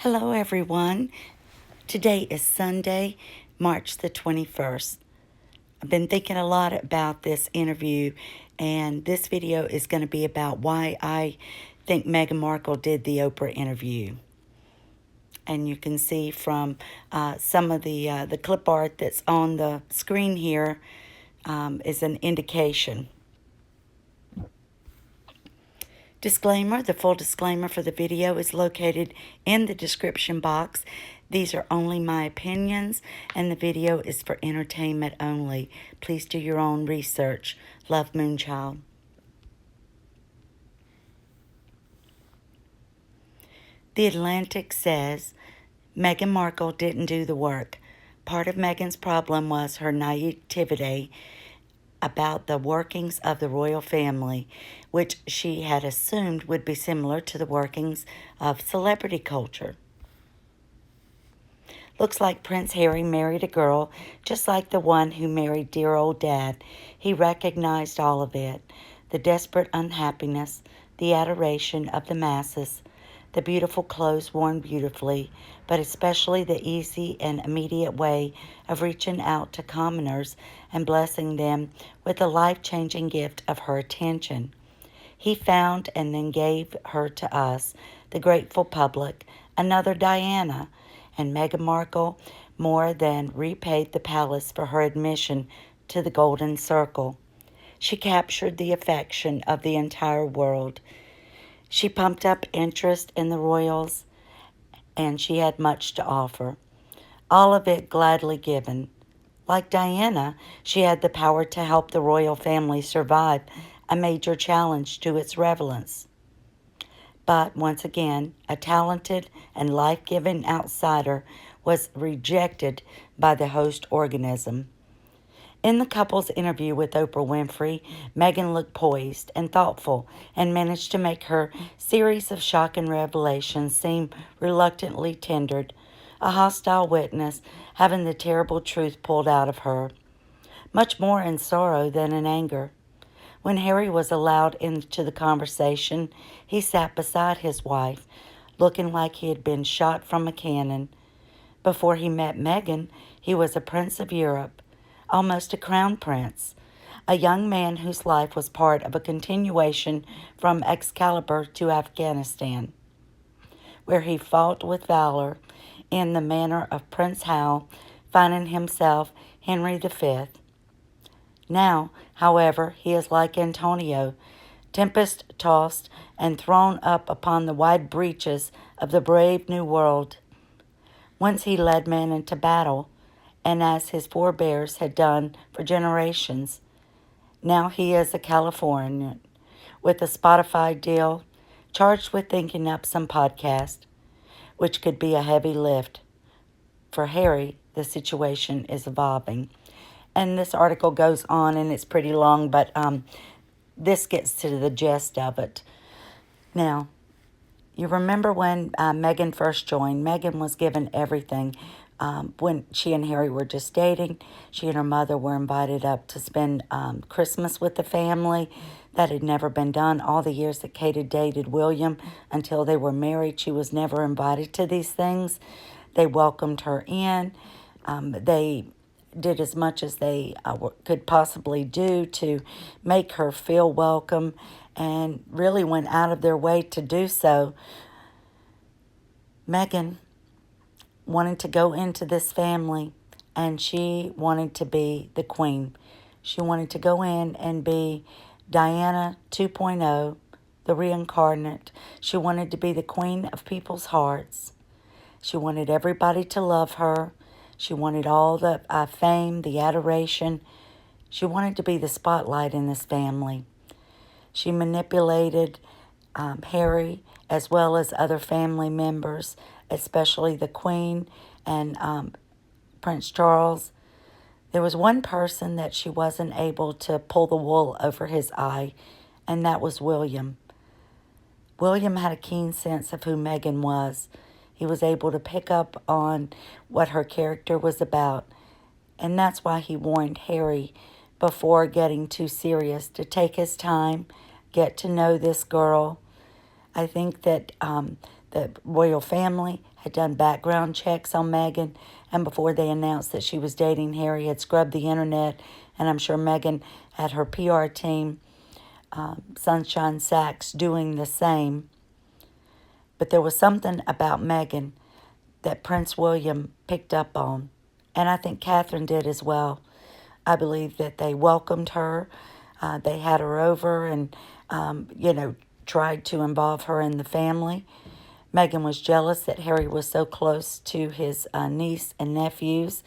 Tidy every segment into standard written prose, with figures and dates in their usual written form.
Hello, everyone. Today is Sunday, March the 21st. I've been thinking a lot about this interview, and this video is going to be about why I think Meghan Markle did the Oprah interview. And you can see from some of the clip art that's on the screen here is an indication. Disclaimer, the full disclaimer for the video is located in the description box. These are only my opinions, and the video is for entertainment only. Please do your own research. Love, Moonchild. The Atlantic says Meghan Markle didn't do the work. Part of Meghan's problem was her naivety about the workings of the royal family, which she had assumed would be similar to the workings of celebrity culture. Looks like Prince Harry married a girl just like the one who married dear old Dad. He recognized all of it, the desperate unhappiness, the adoration of the masses, the beautiful clothes worn beautifully, but especially the easy and immediate way of reaching out to commoners and blessing them with the life-changing gift of her attention. He found and then gave her to us, the grateful public, another Diana, and Meghan Markle more than repaid the palace for her admission to the Golden Circle. She captured the affection of the entire world. She pumped up interest in the royals, and she had much to offer, all of it gladly given. Like Diana, she had the power to help the royal family survive a major challenge to its relevance. But once again, a talented and life-giving outsider was rejected by the host organism. In the couple's interview with Oprah Winfrey, Meghan looked poised and thoughtful and managed to make her series of shocking revelations seem reluctantly tendered, a hostile witness having the terrible truth pulled out of her, much more in sorrow than in anger. When Harry was allowed into the conversation, he sat beside his wife, looking like he had been shot from a cannon. Before he met Meghan, he was a prince of Europe, almost a crown prince, a young man whose life was part of a continuation from Excalibur to Afghanistan, where he fought with valor in the manner of Prince Hal, finding himself Henry V. Now, however, he is like Antonio, tempest-tossed and thrown up upon the wide breaches of the brave new world. Once he led men into battle, and as his forebears had done for generations. Now he is a Californian with a Spotify deal, charged with thinking up some podcast, which could be a heavy lift. For Harry, the situation is evolving. And this article goes on, and it's pretty long, but this gets to the gist of it. Now, you remember when Meghan first joined, Meghan was given everything. When she and Harry were just dating, she and her mother were invited up to spend Christmas with the family. That had never been done. All the years that Kate had dated William until they were married, she was never invited to these things. They welcomed her in. They did as much as they could possibly do to make her feel welcome, and really went out of their way to do so. Meghan wanted to go into this family, and she wanted to be the queen. She wanted to go in and be Diana 2.0, the reincarnate. She wanted to be the queen of people's hearts. She wanted everybody to love her. She wanted all the fame, the adoration. She wanted to be the spotlight in this family. She manipulated Harry as well as other family members, especially the Queen and Prince Charles. There was one person that she wasn't able to pull the wool over his eye, and that was William. William had a keen sense of who Meghan was. He was able to pick up on what her character was about, and that's why he warned Harry before getting too serious to take his time, get to know this girl. I think that the royal family had done background checks on Meghan, and before they announced that she was dating Harry, had scrubbed the internet, and I'm sure Meghan had her PR team, Sunshine Sachs, doing the same. But there was something about Meghan that Prince William picked up on, and I think Catherine did as well. I believe that they welcomed her. They had her over and, tried to involve her in the family. Meghan was jealous that Harry was so close to his niece and nephews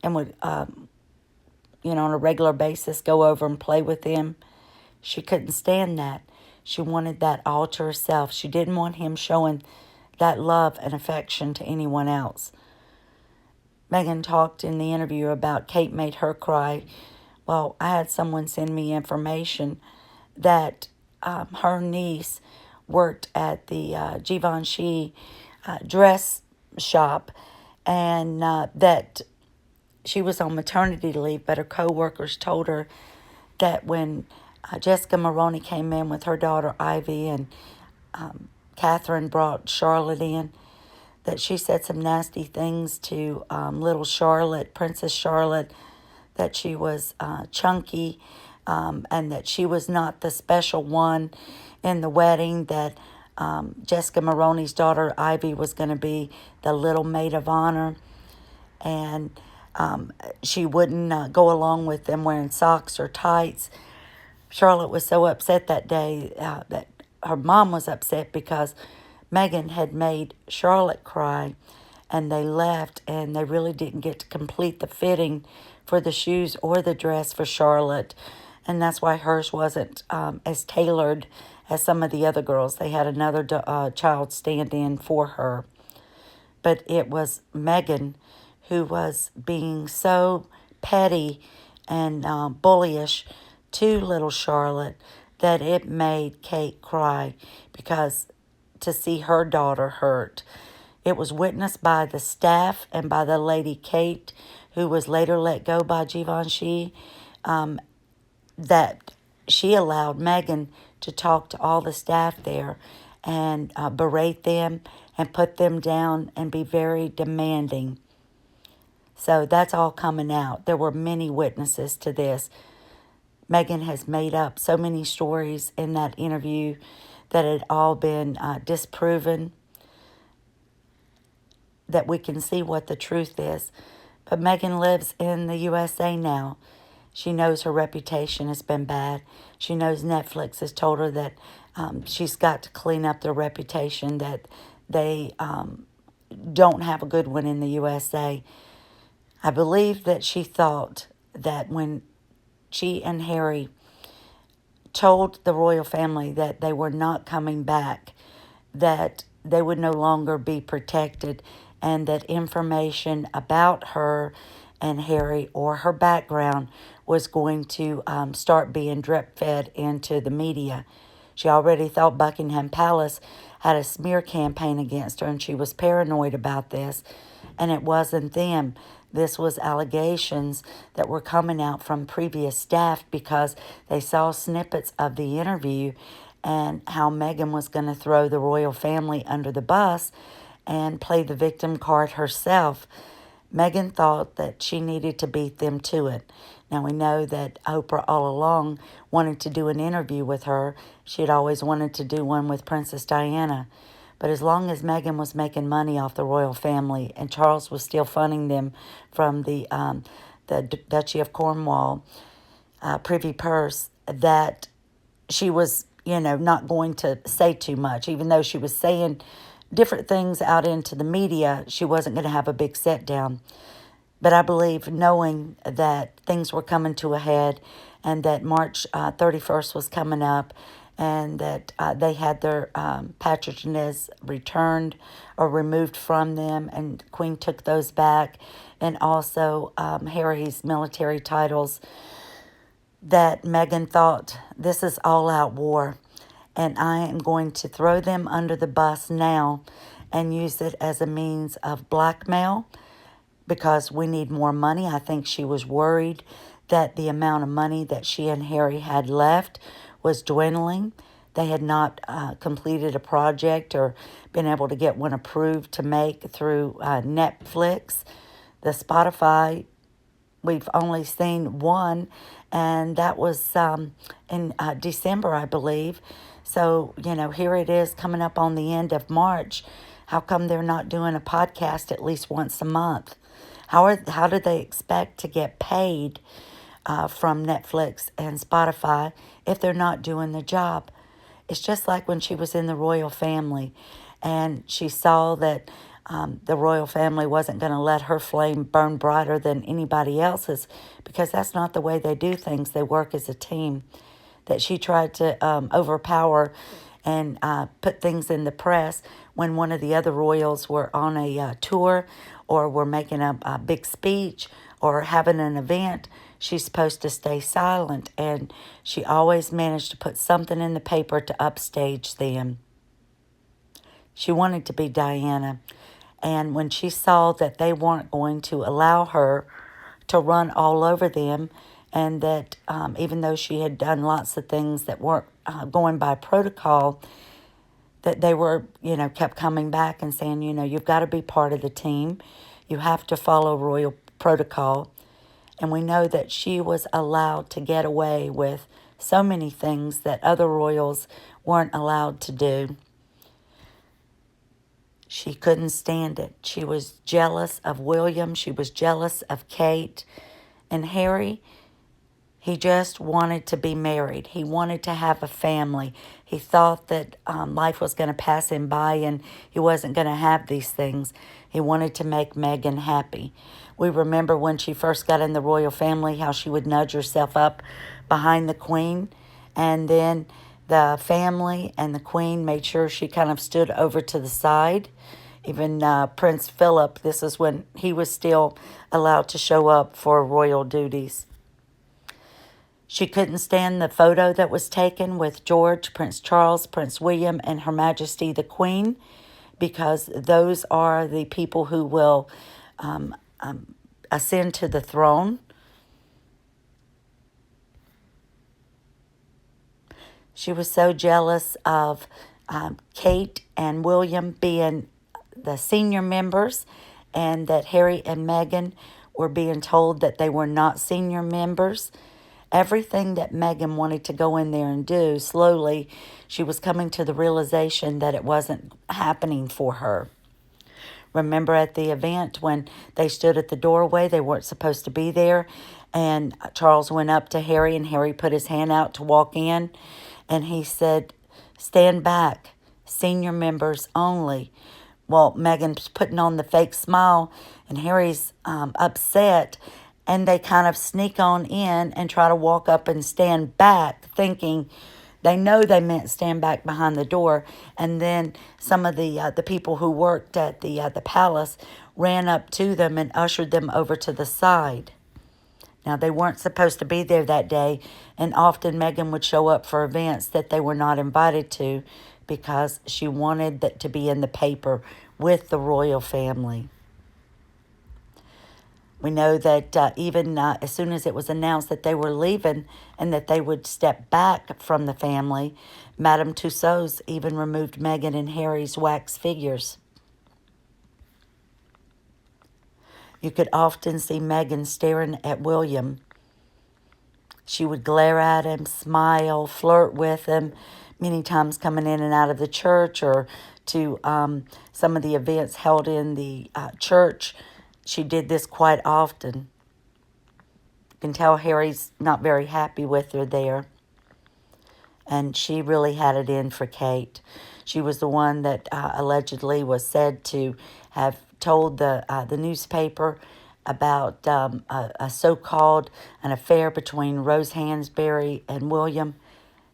and would, on a regular basis go over and play with them. She couldn't stand that. She wanted that all to herself. She didn't want him showing that love and affection to anyone else. Meghan talked in the interview about Kate made her cry. Well, I had someone send me information that her niece worked at the Givenchy dress shop, and that she was on maternity leave, but her co-workers told her that when Jessica Maroney came in with her daughter Ivy and Catherine brought Charlotte in, that she said some nasty things to little Charlotte, Princess Charlotte, that she was chunky, and that she was not the special one in the wedding, that Jessica Maroney's daughter Ivy was going to be the little maid of honor, and she wouldn't go along with them wearing socks or tights. Charlotte was so upset that day that her mom was upset because Meghan had made Charlotte cry, and they left, and they really didn't get to complete the fitting for the shoes or the dress for Charlotte, and that's why hers wasn't as tailored as some of the other girls. They had another child stand in for her, but it was Meghan who was being so petty and bullyish to little Charlotte that it made Kate cry, because to see her daughter hurt. It was witnessed by the staff and by the lady Kate, who was later let go by Givenchy, that she allowed Meghan to talk to all the staff there and berate them and put them down and be very demanding. So that's all coming out. There were many witnesses to this. Meghan has made up so many stories in that interview that had all been disproven, that we can see what the truth is. But Meghan lives in the USA now. She knows her reputation has been bad. She knows Netflix has told her that she's got to clean up their reputation, that they don't have a good one in the USA. I believe that she thought that when she and Harry told the royal family that they were not coming back, that they would no longer be protected, and that information about her and Harry or her background was going to start being drip-fed into the media. She already thought Buckingham Palace had a smear campaign against her, and she was paranoid about this, and it wasn't them. This was allegations that were coming out from previous staff because they saw snippets of the interview and how Meghan was going to throw the royal family under the bus and play the victim card herself. Meghan thought that she needed to beat them to it. Now, we know that Oprah all along wanted to do an interview with her. She had always wanted to do one with Princess Diana. But as long as Meghan was making money off the royal family and Charles was still funding them from the Duchy of Cornwall privy purse, that she was, not going to say too much. Even though she was saying different things out into the media, she wasn't going to have a big set down. But I believe, knowing that things were coming to a head and that March 31st was coming up, and that they had their patronages returned or removed from them, and Queen took those back, and also Harry's military titles, that Meghan thought, this is all-out war, and I am going to throw them under the bus now and use it as a means of blackmail because we need more money. I think she was worried that the amount of money that she and Harry had left was dwindling, they had not completed a project or been able to get one approved to make through Netflix. The Spotify, we've only seen one, and that was in December, I believe. So, here it is coming up on the end of March. How come they're not doing a podcast at least once a month? How do they expect to get paid from Netflix and Spotify if they're not doing the job? It's just like when she was in the royal family and she saw that the royal family wasn't going to let her flame burn brighter than anybody else's, because that's not the way they do things. They work as a team. That she tried to overpower and put things in the press when one of the other royals were on a tour or were making a big speech or having an event. She's supposed to stay silent, and she always managed to put something in the paper to upstage them. She wanted to be Diana, and when she saw that they weren't going to allow her to run all over them, and that even though she had done lots of things that weren't going by protocol, that they were, kept coming back and saying, you've got to be part of the team. You have to follow royal protocol. And we know that she was allowed to get away with so many things that other royals weren't allowed to do. She couldn't stand it. She was jealous of William. She was jealous of Kate. And Harry, he just wanted to be married. He wanted to have a family. He thought that life was going to pass him by and he wasn't going to have these things. He wanted to make Meghan happy. We remember when she first got in the royal family, how she would nudge herself up behind the queen. And then the family and the queen made sure she kind of stood over to the side. Even Prince Philip, this is when he was still allowed to show up for royal duties. She couldn't stand the photo that was taken with George, Prince Charles, Prince William, and Her Majesty the Queen, because those are the people who will ascend to the throne. She was so jealous of Kate and William being the senior members, and that Harry and Meghan were being told that they were not senior members. Everything that Meghan wanted to go in there and do, slowly she was coming to the realization that it wasn't happening for her. Remember at the event when they stood at the doorway, they weren't supposed to be there, and Charles went up to Harry, and Harry put his hand out to walk in, and he said, "Stand back, senior members only." Well, Meghan's putting on the fake smile, and Harry's upset, and they kind of sneak on in and try to walk up and stand back, thinking they know they meant stand back behind the door. And then some of the people who worked at the palace ran up to them and ushered them over to the side. Now, they weren't supposed to be there that day, and often Meghan would show up for events that they were not invited to because she wanted that to be in the paper with the royal family. We know that even as soon as it was announced that they were leaving and that they would step back from the family, Madame Tussauds even removed Meghan and Harry's wax figures. You could often see Meghan staring at William. She would glare at him, smile, flirt with him, many times coming in and out of the church or to some of the events held in the church. She did this quite often. You can tell Harry's not very happy with her there. And she really had it in for Kate. She was the one that allegedly was said to have told the newspaper about a so-called an affair between Rose Hansberry and William.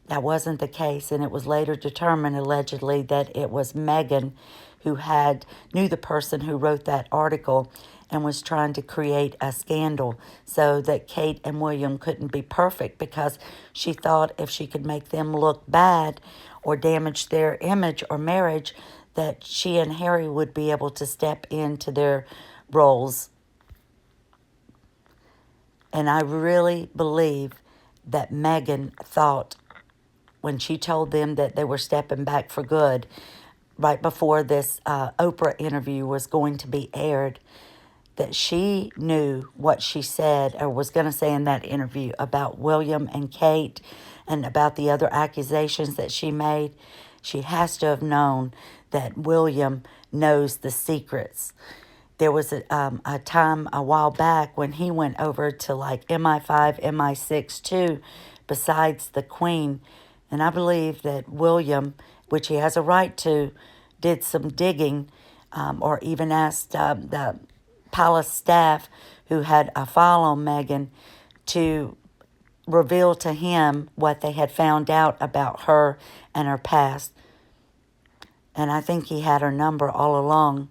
That wasn't the case, and it was later determined, allegedly, that it was Meghan who knew the person who wrote that article and was trying to create a scandal so that Kate and William couldn't be perfect, because she thought if she could make them look bad or damage their image or marriage, that she and Harry would be able to step into their roles. And I really believe that Meghan thought when she told them that they were stepping back for good, right before this Oprah interview was going to be aired, that she knew what she said or was going to say in that interview about William and Kate and about the other accusations that she made. She has to have known that William knows the secrets. There was a time a while back when he went over to like MI5, MI6 too, besides the Queen. And I believe that William, which he has a right to, did some digging or even asked the palace staff who had a file on Meghan to reveal to him what they had found out about her and her past. And I think he had her number all along.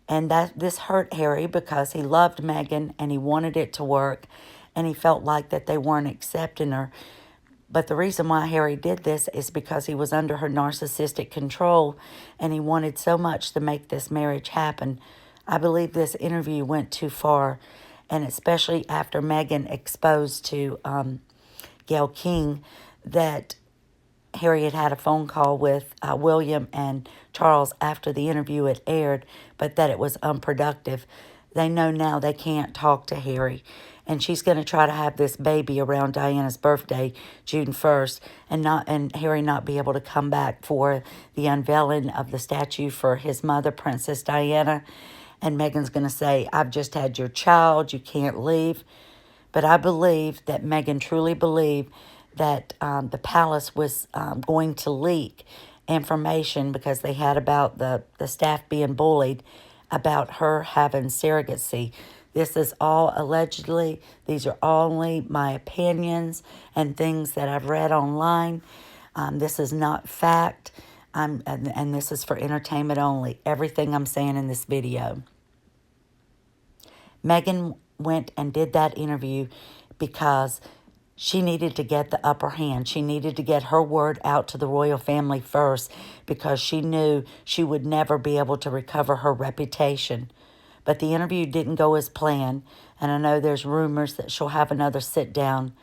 And that this hurt Harry because he loved Meghan and he wanted it to work, and he felt like that they weren't accepting her. But the reason why Harry did this is because he was under her narcissistic control, and he wanted so much to make this marriage happen. I believe this interview went too far, and especially after Meghan exposed to Gayle King that Harry had a phone call with William and Charles after the interview had aired, but that it was unproductive. They know now they can't talk to Harry. And she's going to try to have this baby around Diana's birthday, June 1st, and Harry not be able to come back for the unveiling of the statue for his mother, Princess Diana. And Meghan's going to say, "I've just had your child, you can't leave." But I believe that Meghan truly believed that the palace was going to leak information because they had about the staff being bullied about her having surrogacy. This is all allegedly. These are only my opinions and things that I've read online. This is not fact, and this is for entertainment only. Everything I'm saying in this video. Meghan went and did that interview because she needed to get the upper hand. She needed to get her word out to the royal family first because she knew she would never be able to recover her reputation. But the interview didn't go as planned, and I know there's rumors that she'll have another sit-down.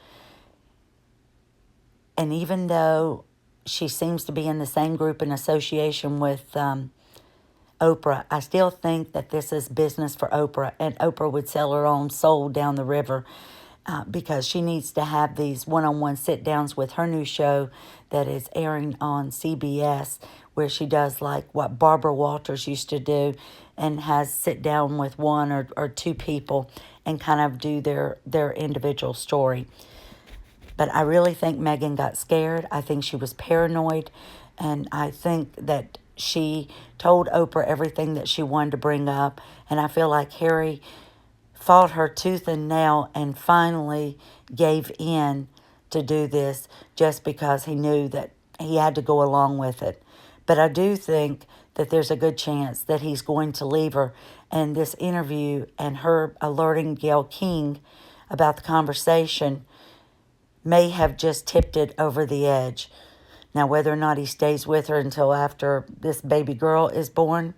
And even though she seems to be in the same group and association with Oprah, I still think that this is business for Oprah, and Oprah would sell her own soul down the river because she needs to have these one-on-one sit-downs with her new show that is airing on CBS, where she does like what Barbara Walters used to do and has sit down with one or two people and kind of do their individual story. But I really think Meghan got scared. I think she was paranoid, and I think that she told Oprah everything that she wanted to bring up, and I feel like Harry fought her tooth and nail and finally gave in to do this just because he knew that he had to go along with it. But I do think that there's a good chance that he's going to leave her. And this interview and her alerting Gayle King about the conversation may have just tipped it over the edge. Now, whether or not he stays with her until after this baby girl is born,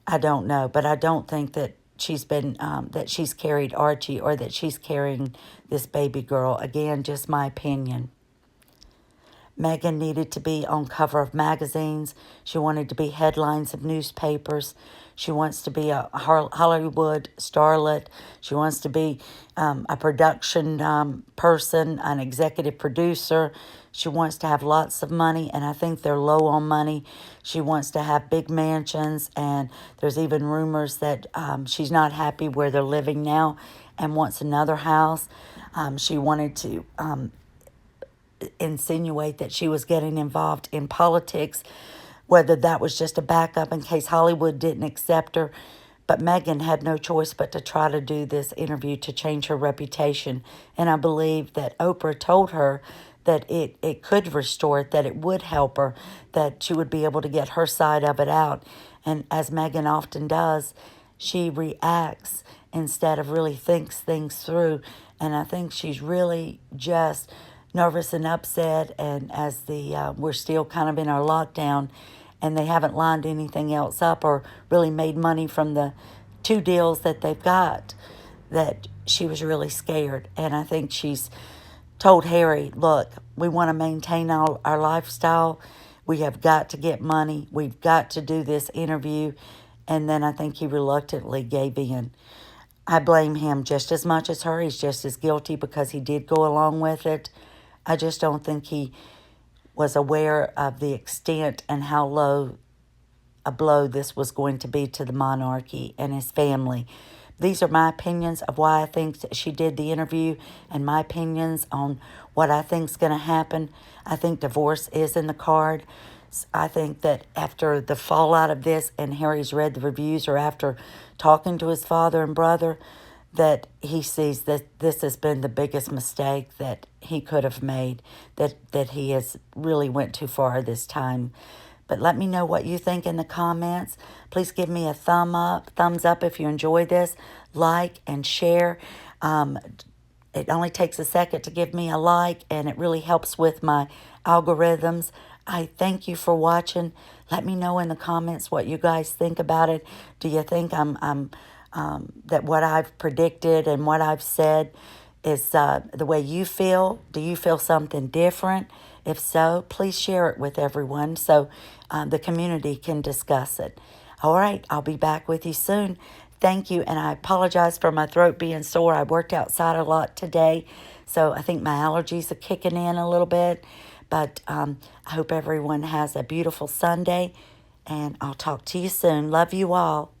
I don't know. But I don't think that she's been, that she's carried Archie or that she's carrying this baby girl. Again, just my opinion. Meghan needed to be on cover of magazines. She wanted to be headlines of newspapers. She wants to be a Hollywood starlet. She wants to be a production person, an executive producer. She wants to have lots of money, and I think they're low on money. She wants to have big mansions, and there's even rumors that she's not happy where they're living now and wants another house. She wanted to insinuate that she was getting involved in politics, whether that was just a backup in case Hollywood didn't accept her. But Meghan had no choice but to try to do this interview to change her reputation. And I believe that Oprah told her that it could restore it, that it would help her, that she would be able to get her side of it out. And as Meghan often does, she reacts instead of really thinks things through. And I think she's really just nervous and upset, and as we're still kind of in our lockdown and they haven't lined anything else up or really made money from the 2 deals that they've got, that she was really scared. And I think she's told Harry, look, we want to maintain our lifestyle. We have got to get money. We've got to do this interview. And then I think he reluctantly gave in. I blame him just as much as her. He's just as guilty because he did go along with it. I just don't think he was aware of the extent and how low a blow this was going to be to the monarchy and his family. These are my opinions of why I think that she did the interview and my opinions on what I think is going to happen. I think divorce is in the card. I think that after the fallout of this and Harry's read the reviews, or after talking to his father and brother, that he sees that this has been the biggest mistake that he could have made, that he has really went too far this time. But let me know what you think in the comments. Please give me a thumbs up if you enjoy this. Like and share. It only takes a second to give me a like, and it really helps with my algorithms. I thank you for watching. Let me know in the comments what you guys think about it. Do you think that what I've predicted and what I've said is the way you feel? Do you feel something different? If so, please share it with everyone so the community can discuss it. All right, I'll be back with you soon. Thank you, and I apologize for my throat being sore. I worked outside a lot today, so I think my allergies are kicking in a little bit. But I hope everyone has a beautiful Sunday, and I'll talk to you soon. Love you all.